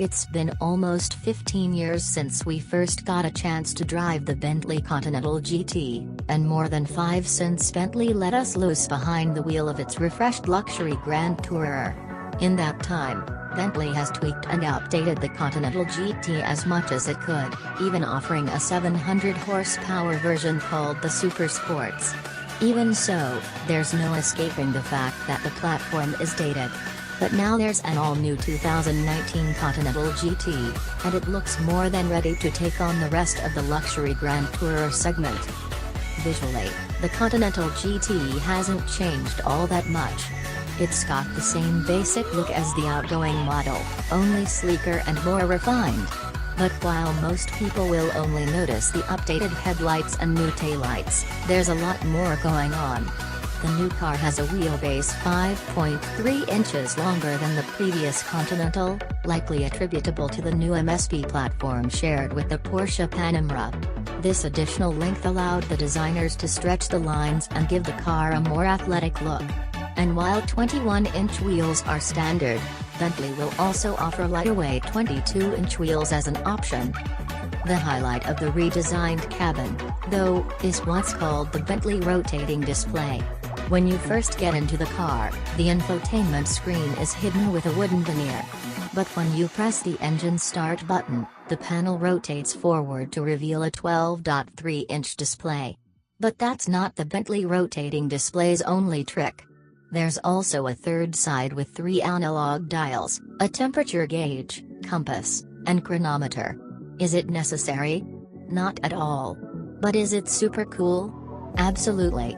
It's been almost 15 years since we first got a chance to drive the Bentley Continental GT, and more than 5 since Bentley let us loose behind the wheel of its refreshed luxury Grand Tourer. In that time, Bentley has tweaked and updated the Continental GT as much as it could, even offering a 700 horsepower version called the Supersports. Even so, there's no escaping the fact that the platform is dated. But now there's an all-new 2019 Continental GT, and it looks more than ready to take on the rest of the luxury Grand Tourer segment. Visually, the Continental GT hasn't changed all that much. It's got the same basic look as the outgoing model, only sleeker and more refined. But while most people will only notice the updated headlights and new taillights, there's a lot more going on. The new car has a wheelbase 5.3 inches longer than the previous Continental, likely attributable to the new MSP platform shared with the Porsche Panamera. This additional length allowed the designers to stretch the lines and give the car a more athletic look. And while 21-inch wheels are standard, Bentley will also offer lighter-weight 22-inch wheels as an option. The highlight of the redesigned cabin, though, is what's called the Bentley rotating display. When you first get into the car, the infotainment screen is hidden with a wooden veneer. But when you press the engine start button, the panel rotates forward to reveal a 12.3-inch display. But that's not the Bentley rotating display's only trick. There's also a third side with 3 analog dials, a temperature gauge, compass, and chronometer. Is it necessary? Not at all. But is it super cool? Absolutely.